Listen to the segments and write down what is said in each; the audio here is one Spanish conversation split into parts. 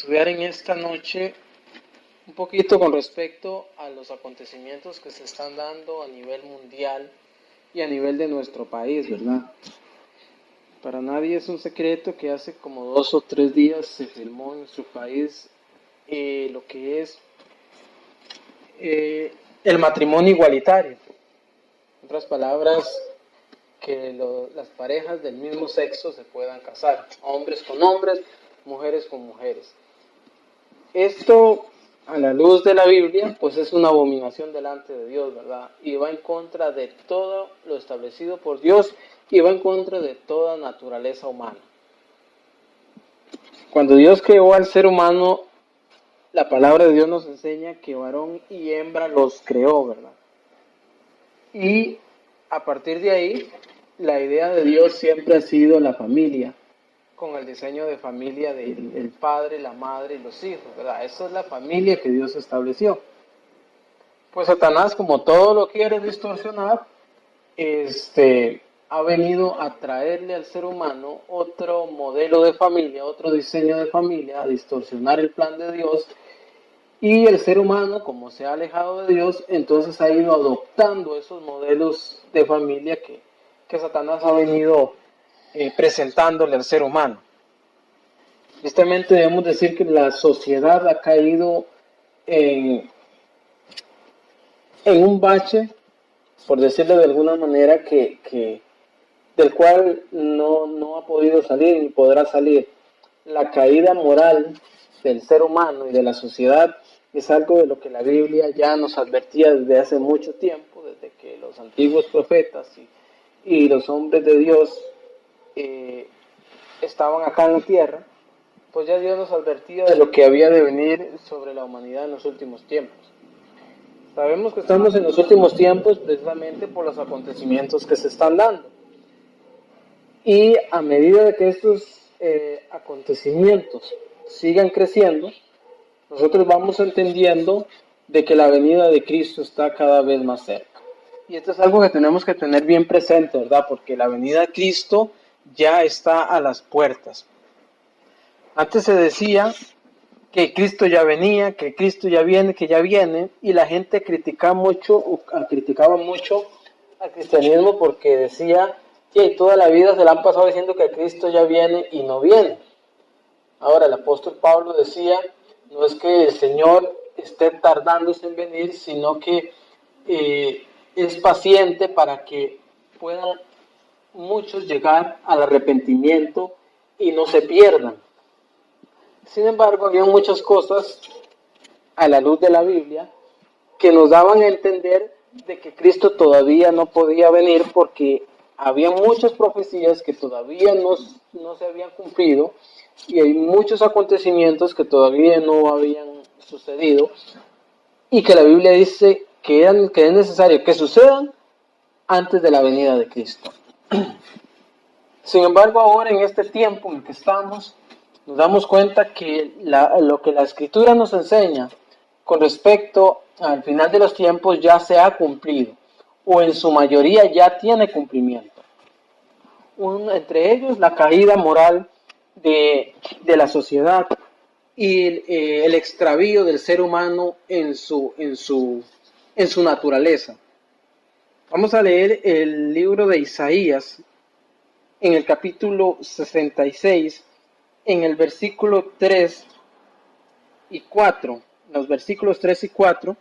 estudiar en esta noche un poquito con respecto a los acontecimientos que se están dando a nivel mundial y a nivel de nuestro país, ¿verdad? Para nadie es un secreto que hace como 2 o 3 días se filmó en nuestro país lo que es el matrimonio igualitario. En otras palabras, que las parejas del mismo sexo se puedan casar, hombres con hombres, mujeres con mujeres. Esto, a la luz de la Biblia, pues es una abominación delante de Dios, ¿verdad? Y va en contra de todo lo establecido por Dios y va en contra de toda naturaleza humana. Cuando Dios creó al ser humano, la palabra de Dios nos enseña que varón y hembra los creó, ¿verdad? Y a partir de ahí, la idea de Dios siempre ha sido la familia, con el diseño de familia del padre, la madre y los hijos, ¿verdad? Esa es la familia que Dios estableció. Pues Satanás, como todo lo quiere distorsionar, ha venido a traerle al ser humano otro modelo de familia, otro diseño de familia, a distorsionar el plan de Dios. Y el ser humano, como se ha alejado de Dios, entonces ha ido adoptando esos modelos de familia que Satanás ha venido presentándole al ser humano. Tristemente debemos decir que la sociedad ha caído en un bache, por decirlo de alguna manera, del cual no ha podido salir ni podrá salir. La caída moral del ser humano y de la sociedad es algo de lo que la Biblia ya nos advertía desde hace mucho tiempo, desde que los antiguos profetas y los hombres de Dios estaban acá en la tierra. Pues ya Dios nos advertía de lo que había de venir sobre la humanidad en los últimos tiempos. Sabemos que estamos en los últimos tiempos precisamente por los acontecimientos que se están dando. Y a medida de que estos acontecimientos sigan creciendo, nosotros vamos entendiendo de que la venida de Cristo está cada vez más cerca. Y esto es algo que tenemos que tener bien presente, ¿verdad? Porque la venida de Cristo ya está a las puertas. Antes se decía que Cristo ya venía, que Cristo ya viene, que ya viene, y la gente criticaba mucho al cristianismo porque decía que toda la vida se la han pasado diciendo que Cristo ya viene y no viene. Ahora, el apóstol Pablo decía, no es que el Señor esté tardándose en venir, sino que es paciente para que puedan muchos llegar al arrepentimiento y no se pierdan. Sin embargo, había muchas cosas a la luz de la Biblia que nos daban a entender de que Cristo todavía no podía venir porque había muchas profecías que todavía no se habían cumplido y hay muchos acontecimientos que todavía no habían sucedido y que la Biblia dice que es necesario que sucedan antes de la venida de Cristo. Sin embargo, ahora en este tiempo en el que estamos, nos damos cuenta que lo que la Escritura nos enseña con respecto al final de los tiempos ya se ha cumplido, o en su mayoría ya tiene cumplimiento. Entre ellos, la caída moral de la sociedad y el extravío del ser humano en su naturaleza. Vamos a leer el libro de Isaías en el capítulo 66, en el versículo 3 y 4, los versículos 3 y 4,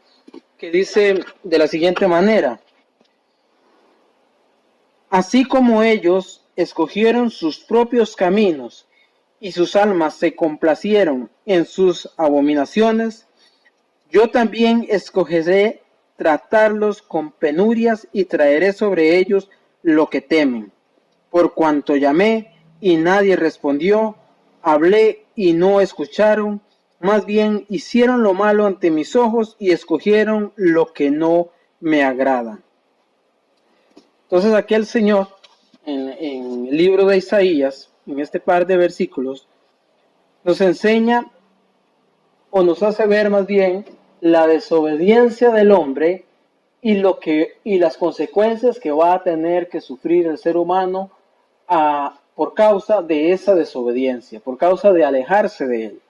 que dice de la siguiente manera: así como ellos escogieron sus propios caminos y sus almas se complacieron en sus abominaciones, yo también escogeré tratarlos con penurias y traeré sobre ellos lo que temen. Por cuanto llamé y nadie respondió, hablé y no escucharon, más bien hicieron lo malo ante mis ojos y escogieron lo que no me agrada. Entonces aquí el Señor, en el libro de Isaías, en este par de versículos, nos enseña o nos hace ver más bien la desobediencia del hombre y las consecuencias que va a tener que sufrir el ser humano por causa de esa desobediencia, por causa de alejarse de él.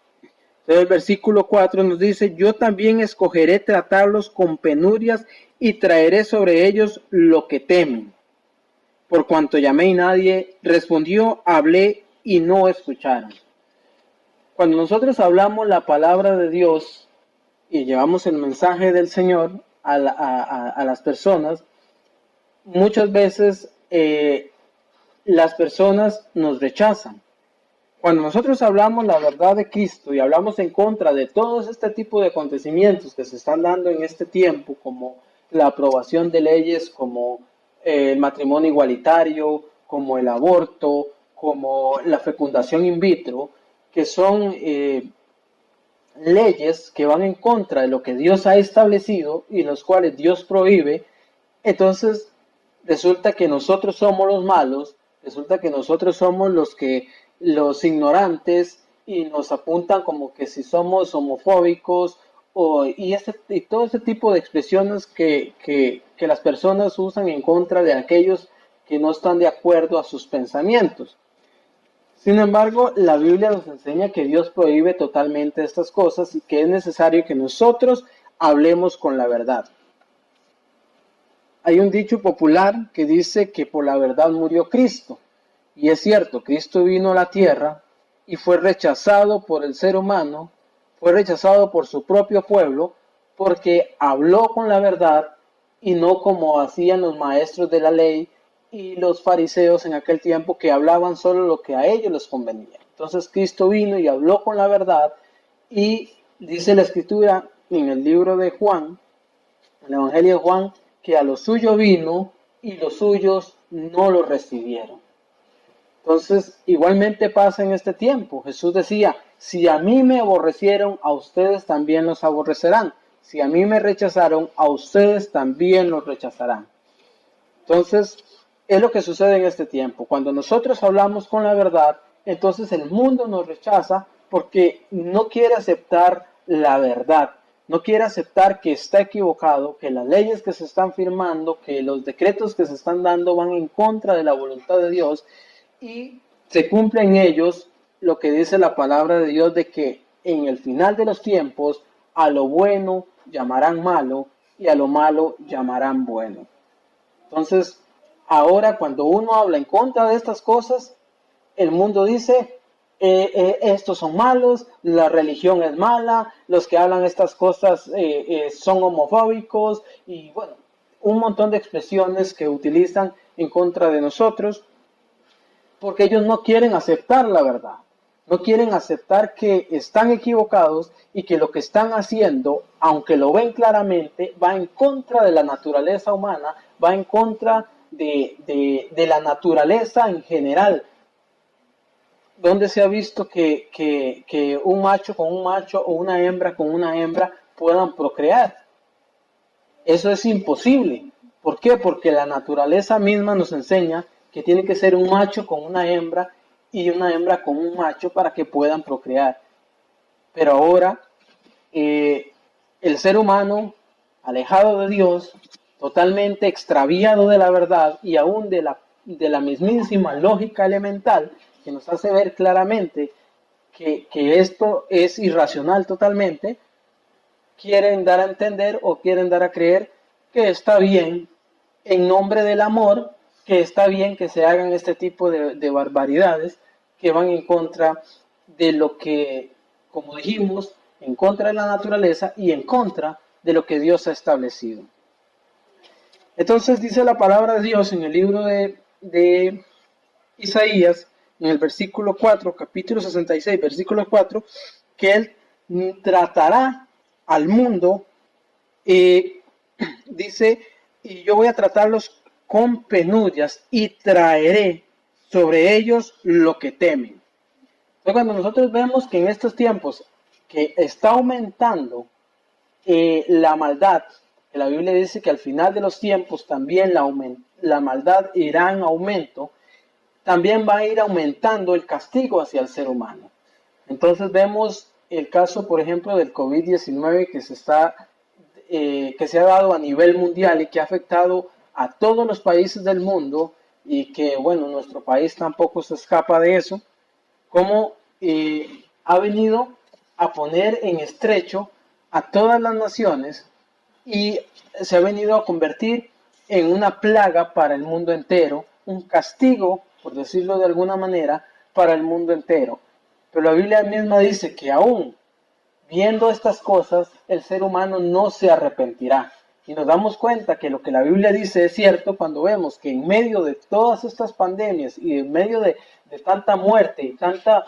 Entonces el versículo 4 nos dice, yo también escogeré tratarlos con penurias y traeré sobre ellos lo que temen. Por cuanto llamé y nadie respondió, hablé y no escucharon. Cuando nosotros hablamos la palabra de Dios y llevamos el mensaje del Señor a las personas, muchas veces las personas nos rechazan. Cuando nosotros hablamos la verdad de Cristo y hablamos en contra de todo este tipo de acontecimientos que se están dando en este tiempo, como la aprobación de leyes como el matrimonio igualitario, como el aborto, como la fecundación in vitro, que son leyes que van en contra de lo que Dios ha establecido y los cuales Dios prohíbe, entonces resulta que nosotros somos los malos, resulta que nosotros somos los ignorantes y nos apuntan como que si somos homofóbicos y todo ese tipo de expresiones que las personas usan en contra de aquellos que no están de acuerdo a sus pensamientos. Sin embargo, la Biblia nos enseña que Dios prohíbe totalmente estas cosas y que es necesario que nosotros hablemos con la verdad. Hay un dicho popular que dice que por la verdad murió Cristo. Y es cierto, Cristo vino a la tierra y fue rechazado por el ser humano, fue rechazado por su propio pueblo, porque habló con la verdad y no como hacían los maestros de la ley y los fariseos en aquel tiempo, que hablaban solo lo que a ellos les convenía. Entonces Cristo vino y habló con la verdad, y dice la Escritura en el libro de Juan, en el Evangelio de Juan, que a lo suyo vino y los suyos no lo recibieron. Entonces, igualmente pasa en este tiempo. Jesús decía, si a mí me aborrecieron, a ustedes también los aborrecerán. Si a mí me rechazaron, a ustedes también los rechazarán. Entonces, es lo que sucede en este tiempo. Cuando nosotros hablamos con la verdad, entonces el mundo nos rechaza porque no quiere aceptar la verdad. No quiere aceptar que está equivocado, que las leyes que se están firmando, que los decretos que se están dando van en contra de la voluntad de Dios, y se cumple en ellos lo que dice la palabra de Dios, de que en el final de los tiempos a lo bueno llamarán malo y a lo malo llamarán bueno. Entonces, ahora cuando uno habla en contra de estas cosas, el mundo dice, estos son malos, la religión es mala, los que hablan estas cosas son homofóbicos, y bueno, un montón de expresiones que utilizan en contra de nosotros, porque ellos no quieren aceptar la verdad, no quieren aceptar que están equivocados y que lo que están haciendo, aunque lo ven claramente, va en contra de la naturaleza humana, va en contra de la naturaleza en general. ¿Dónde se ha visto que un macho con un macho o una hembra con una hembra puedan procrear? Eso es imposible. ¿Por qué? Porque la naturaleza misma nos enseña que tiene que ser un macho con una hembra y una hembra con un macho para que puedan procrear. Pero ahora el ser humano, alejado de Dios, totalmente extraviado de la verdad y aún de la mismísima lógica elemental, que nos hace ver claramente que esto es irracional totalmente, quieren dar a entender o quieren dar a creer que está bien, en nombre del amor, que está bien que se hagan este tipo de barbaridades que van en contra de lo que, como dijimos, en contra de la naturaleza y en contra de lo que Dios ha establecido. Entonces dice la palabra de Dios en el libro de Isaías, en el versículo 4, capítulo 66, versículo 4, que Él tratará al mundo, dice, y yo voy a tratarlos con penurias y traeré sobre ellos lo que temen. Entonces, cuando nosotros vemos que en estos tiempos que está aumentando la maldad, que la Biblia dice que al final de los tiempos también la maldad irá en aumento, también va a ir aumentando el castigo hacia el ser humano. Entonces vemos el caso, por ejemplo, del COVID-19 que se ha dado a nivel mundial y que ha afectado a todos los países del mundo, y que, bueno, nuestro país tampoco se escapa de eso, como ha venido a poner en estrecho a todas las naciones y se ha venido a convertir en una plaga para el mundo entero, un castigo, por decirlo de alguna manera, para el mundo entero. Pero la Biblia misma dice que aún viendo estas cosas, el ser humano no se arrepentirá. Y nos damos cuenta que lo que la Biblia dice es cierto cuando vemos que en medio de todas estas pandemias y en medio de tanta muerte y tanta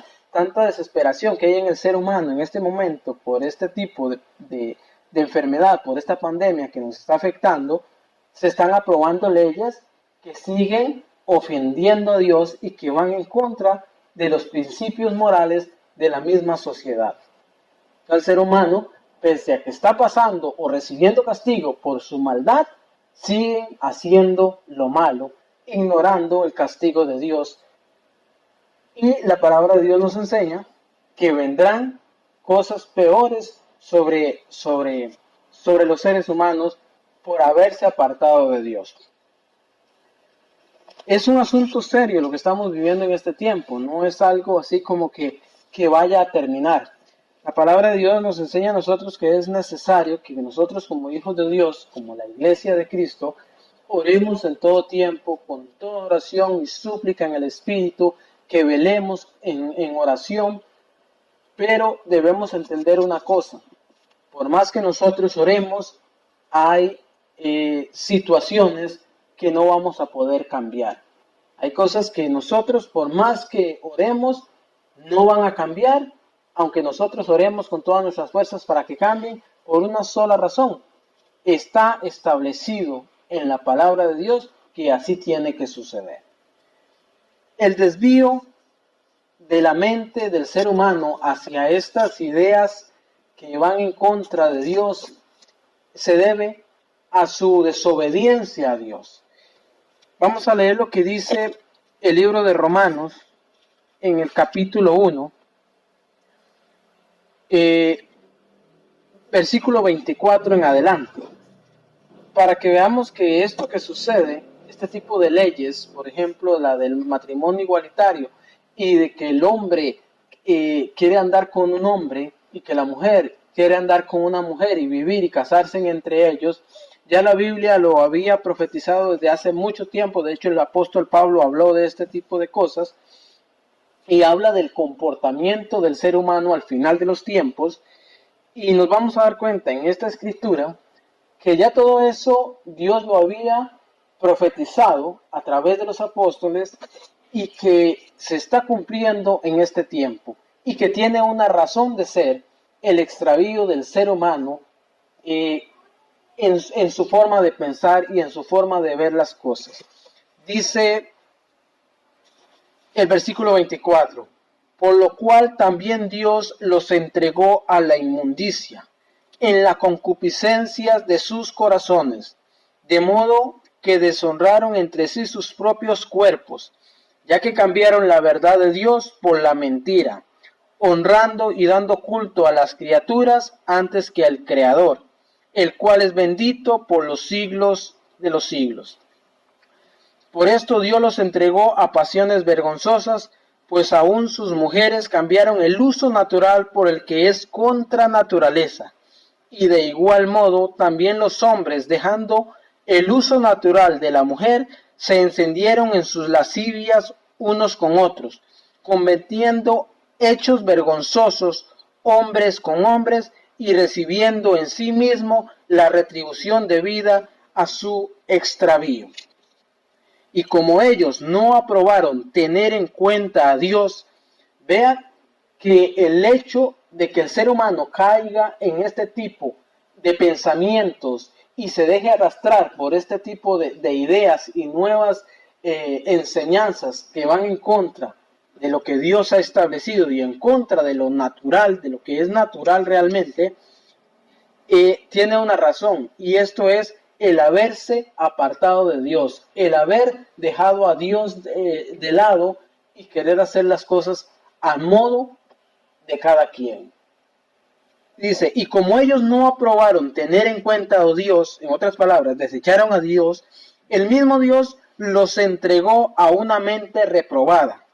desesperación que hay en el ser humano en este momento por este tipo de enfermedad, por esta pandemia que nos está afectando, se están aprobando leyes que siguen ofendiendo a Dios y que van en contra de los principios morales de la misma sociedad. El ser humano, pese a que está pasando o recibiendo castigo por su maldad, siguen haciendo lo malo, ignorando el castigo de Dios. Y la palabra de Dios nos enseña que vendrán cosas peores sobre los seres humanos por haberse apartado de Dios. Es un asunto serio lo que estamos viviendo en este tiempo, no es algo así como que vaya a terminar. La palabra de Dios nos enseña a nosotros que es necesario que nosotros como hijos de Dios, como la iglesia de Cristo, oremos en todo tiempo, con toda oración y súplica en el Espíritu, que velemos en oración, pero debemos entender una cosa, por más que nosotros oremos, hay situaciones que no vamos a poder cambiar. Hay cosas que nosotros, por más que oremos, no van a cambiar, aunque nosotros oremos con todas nuestras fuerzas para que cambien, por una sola razón. Está establecido en la palabra de Dios que así tiene que suceder. El desvío de la mente del ser humano hacia estas ideas que van en contra de Dios se debe a su desobediencia a Dios. Vamos a leer lo que dice el libro de Romanos en el capítulo 1. Versículo 24 en adelante, para que veamos que esto que sucede, este tipo de leyes, por ejemplo la del matrimonio igualitario y de que el hombre quiere andar con un hombre y que la mujer quiere andar con una mujer y vivir y casarse entre ellos, ya la Biblia lo había profetizado desde hace mucho tiempo. De hecho el apóstol Pablo habló de este tipo de cosas y habla del comportamiento del ser humano al final de los tiempos, y nos vamos a dar cuenta en esta escritura que ya todo eso Dios lo había profetizado a través de los apóstoles y que se está cumpliendo en este tiempo y que tiene una razón de ser el extravío del ser humano en su forma de pensar y en su forma de ver las cosas. Dice el versículo 24, por lo cual también Dios los entregó a la inmundicia, en la concupiscencia de sus corazones, de modo que deshonraron entre sí sus propios cuerpos, ya que cambiaron la verdad de Dios por la mentira, honrando y dando culto a las criaturas antes que al Creador, el cual es bendito por los siglos de los siglos. Por esto Dios los entregó a pasiones vergonzosas, pues aún sus mujeres cambiaron el uso natural por el que es contra naturaleza. Y de igual modo también los hombres, dejando el uso natural de la mujer, se encendieron en sus lascivias unos con otros, cometiendo hechos vergonzosos hombres con hombres y recibiendo en sí mismo la retribución debida a su extravío. Y como ellos no aprobaron tener en cuenta a Dios, vean que el hecho de que el ser humano caiga en este tipo de pensamientos y se deje arrastrar por este tipo de ideas y nuevas enseñanzas que van en contra de lo que Dios ha establecido y en contra de lo natural, de lo que es natural realmente, tiene una razón, y esto es el haberse apartado de Dios, el haber dejado a Dios de lado y querer hacer las cosas a modo de cada quien. Dice, y como ellos no aprobaron tener en cuenta a Dios, en otras palabras, desecharon a Dios, el mismo Dios los entregó a una mente reprobada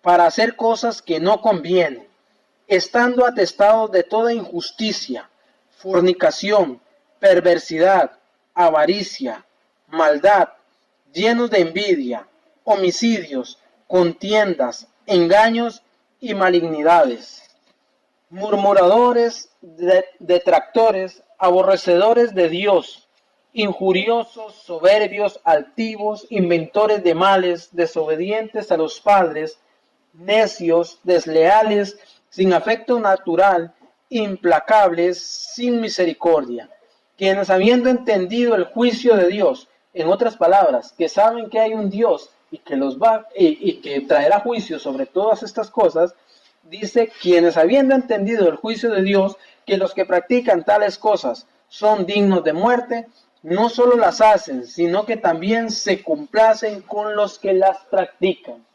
para hacer cosas que no convienen, estando atestados de toda injusticia, fornicación, perversidad, avaricia, maldad, llenos de envidia, homicidios, contiendas, engaños y malignidades, murmuradores, detractores, aborrecedores de Dios, injuriosos, soberbios, altivos, inventores de males, desobedientes a los padres, necios, desleales, sin afecto natural, implacables, sin misericordia, quienes habiendo entendido el juicio de Dios, en otras palabras, que saben que hay un Dios y que los va y que traerá juicio sobre todas estas cosas, dice, quienes habiendo entendido el juicio de Dios, que los que practican tales cosas son dignos de muerte, no solo las hacen, sino que también se complacen con los que las practican.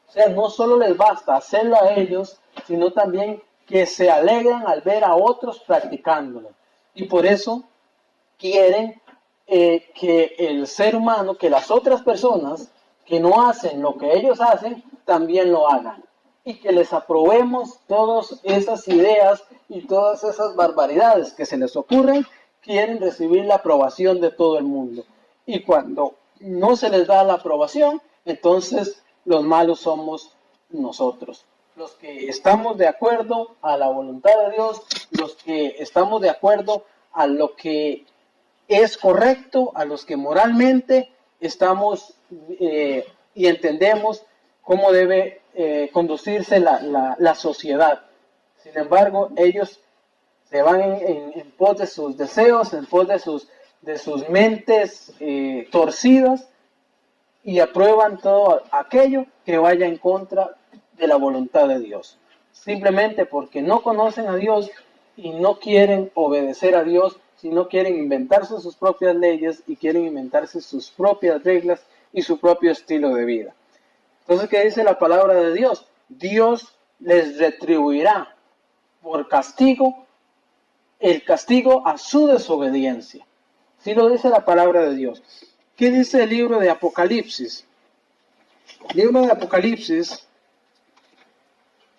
O sea, no solo les basta hacerlo a ellos, sino también que se alegran al ver a otros practicándolo. Y por eso quieren que el ser humano, que las otras personas que no hacen lo que ellos hacen, también lo hagan. Y que les aprobemos todas esas ideas y todas esas barbaridades que se les ocurren, quieren recibir la aprobación de todo el mundo. Y cuando no se les da la aprobación, entonces los malos somos nosotros. Los que estamos de acuerdo a la voluntad de Dios, los que estamos de acuerdo a lo que es correcto, a los que moralmente estamos y entendemos cómo debe conducirse la sociedad. Sin embargo, ellos se van en pos de sus deseos, en pos de sus mentes torcidas, y aprueban todo aquello que vaya en contra de la voluntad de Dios. Simplemente porque no conocen a Dios y no quieren obedecer a Dios, sino quieren inventarse sus propias leyes y quieren inventarse sus propias reglas y su propio estilo de vida. Entonces, ¿qué dice la palabra de Dios? Dios les retribuirá por castigo el castigo a su desobediencia. Sí lo dice la palabra de Dios. ¿Qué dice el libro de Apocalipsis? El libro de Apocalipsis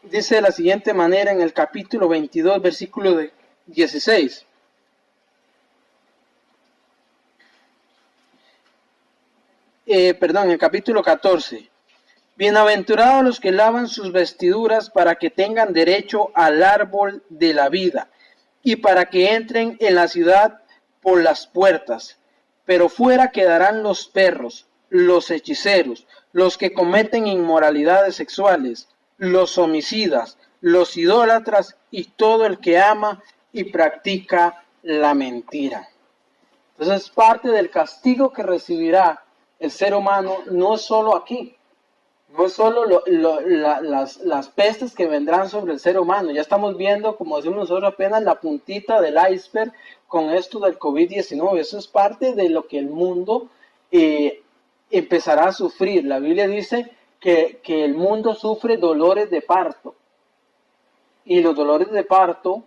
dice de la siguiente manera en el capítulo 22, versículo 16. En el capítulo 14. Bienaventurados los que lavan sus vestiduras para que tengan derecho al árbol de la vida y para que entren en la ciudad por las puertas. Pero fuera quedarán los perros, los hechiceros, los que cometen inmoralidades sexuales, los homicidas, los idólatras y todo el que ama y practica la mentira. Entonces, parte del castigo que recibirá el ser humano no es solo aquí, no es solo las pestes que vendrán sobre el ser humano. Ya estamos viendo, como decimos nosotros, apenas la puntita del iceberg con esto del COVID-19. Eso es parte de lo que el mundo empezará a sufrir. La Biblia dice que el mundo sufre dolores de parto. Y los dolores de parto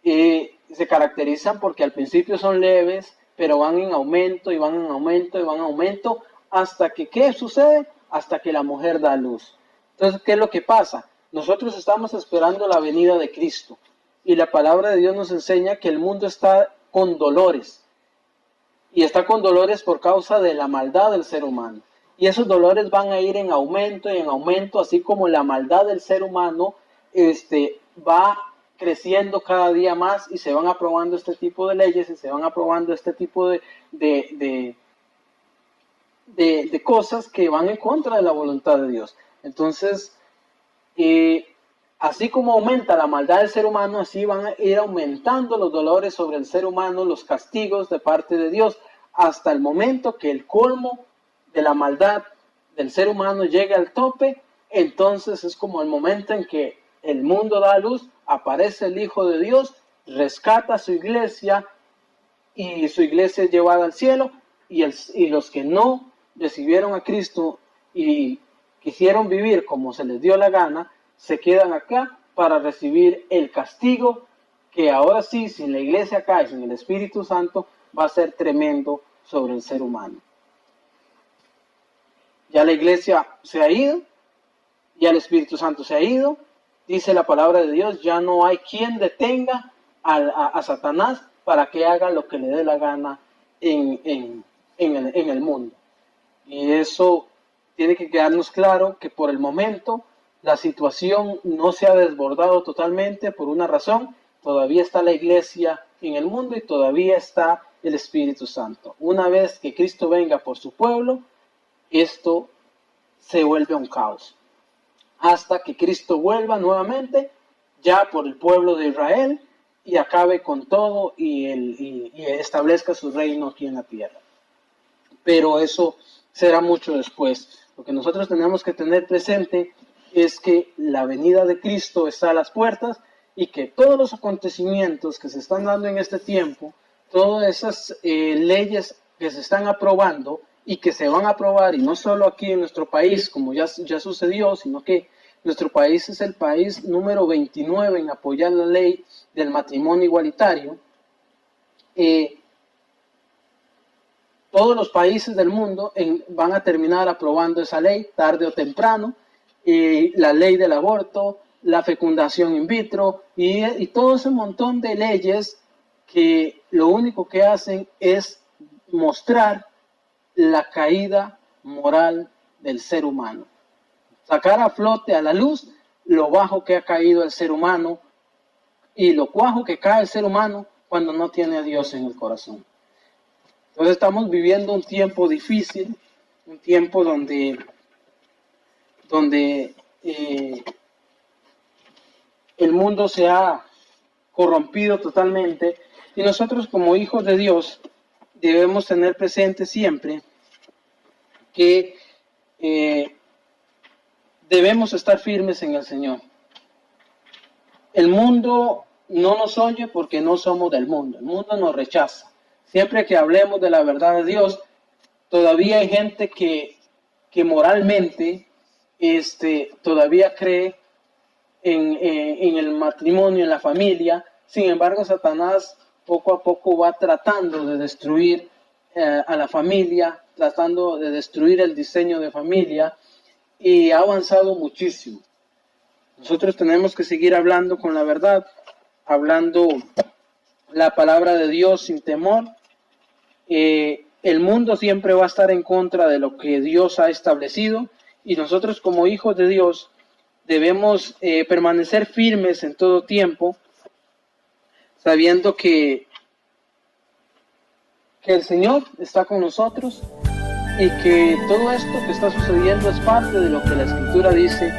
se caracterizan porque al principio son leves, pero van en aumento y van en aumento y van en aumento hasta que, ¿qué sucede? Hasta que la mujer da luz. Entonces, ¿qué es lo que pasa? Nosotros estamos esperando la venida de Cristo y la palabra de Dios nos enseña que el mundo está con dolores y está con dolores por causa de la maldad del ser humano, y esos dolores van a ir en aumento y en aumento, así como la maldad del ser humano va creciendo cada día más y se van aprobando este tipo de leyes y se van aprobando este tipo de cosas que van en contra de la voluntad de Dios. Entonces, así como aumenta la maldad del ser humano, así van a ir aumentando los dolores sobre el ser humano, los castigos de parte de Dios, hasta el momento que el colmo de la maldad del ser humano llegue al tope. Entonces es como el momento en que el mundo da a luz, aparece el Hijo de Dios, rescata a su iglesia y su iglesia es llevada al cielo, y los que no recibieron a Cristo y quisieron vivir como se les dio la gana, se quedan acá para recibir el castigo que ahora sí, sin la iglesia acá y sin el Espíritu Santo, va a ser tremendo sobre el ser humano. Ya la iglesia se ha ido, ya el Espíritu Santo se ha ido, dice la palabra de Dios, ya no hay quien detenga a Satanás para que haga lo que le dé la gana en el mundo. Y eso tiene que quedarnos claro que por el momento la situación no se ha desbordado totalmente por una razón. Todavía está la iglesia en el mundo y todavía está el Espíritu Santo. Una vez que Cristo venga por su pueblo, esto se vuelve un caos. Hasta que Cristo vuelva nuevamente, ya por el pueblo de Israel, y acabe con todo y establezca su reino aquí en la tierra. Pero eso será mucho después. Lo que nosotros tenemos que tener presente es que la venida de Cristo está a las puertas y que todos los acontecimientos que se están dando en este tiempo, todas esas leyes que se están aprobando y que se van a aprobar, y no solo aquí en nuestro país, como ya sucedió, sino que nuestro país es el país número 29 en apoyar la ley del matrimonio igualitario. Todos los países del mundo van a terminar aprobando esa ley tarde o temprano, la ley del aborto, la fecundación in vitro y todo ese montón de leyes que lo único que hacen es mostrar la caída moral del ser humano. Sacar a flote, a la luz, lo bajo que ha caído el ser humano y lo bajo que cae el ser humano cuando no tiene a Dios en el corazón. Entonces estamos viviendo un tiempo difícil, un tiempo donde el mundo se ha corrompido totalmente y nosotros como hijos de Dios debemos tener presente siempre que debemos estar firmes en el Señor. El mundo no nos oye porque no somos del mundo, el mundo nos rechaza. Siempre que hablemos de la verdad de Dios, todavía hay gente que moralmente todavía cree en el matrimonio, en la familia. Sin embargo, Satanás poco a poco va tratando de destruir a la familia, tratando de destruir el diseño de familia, y ha avanzado muchísimo. Nosotros tenemos que seguir hablando con la verdad, hablando la palabra de Dios sin temor. El mundo siempre va a estar en contra de lo que Dios ha establecido y nosotros como hijos de Dios debemos permanecer firmes en todo tiempo, sabiendo que el Señor está con nosotros y que todo esto que está sucediendo es parte de lo que la Escritura dice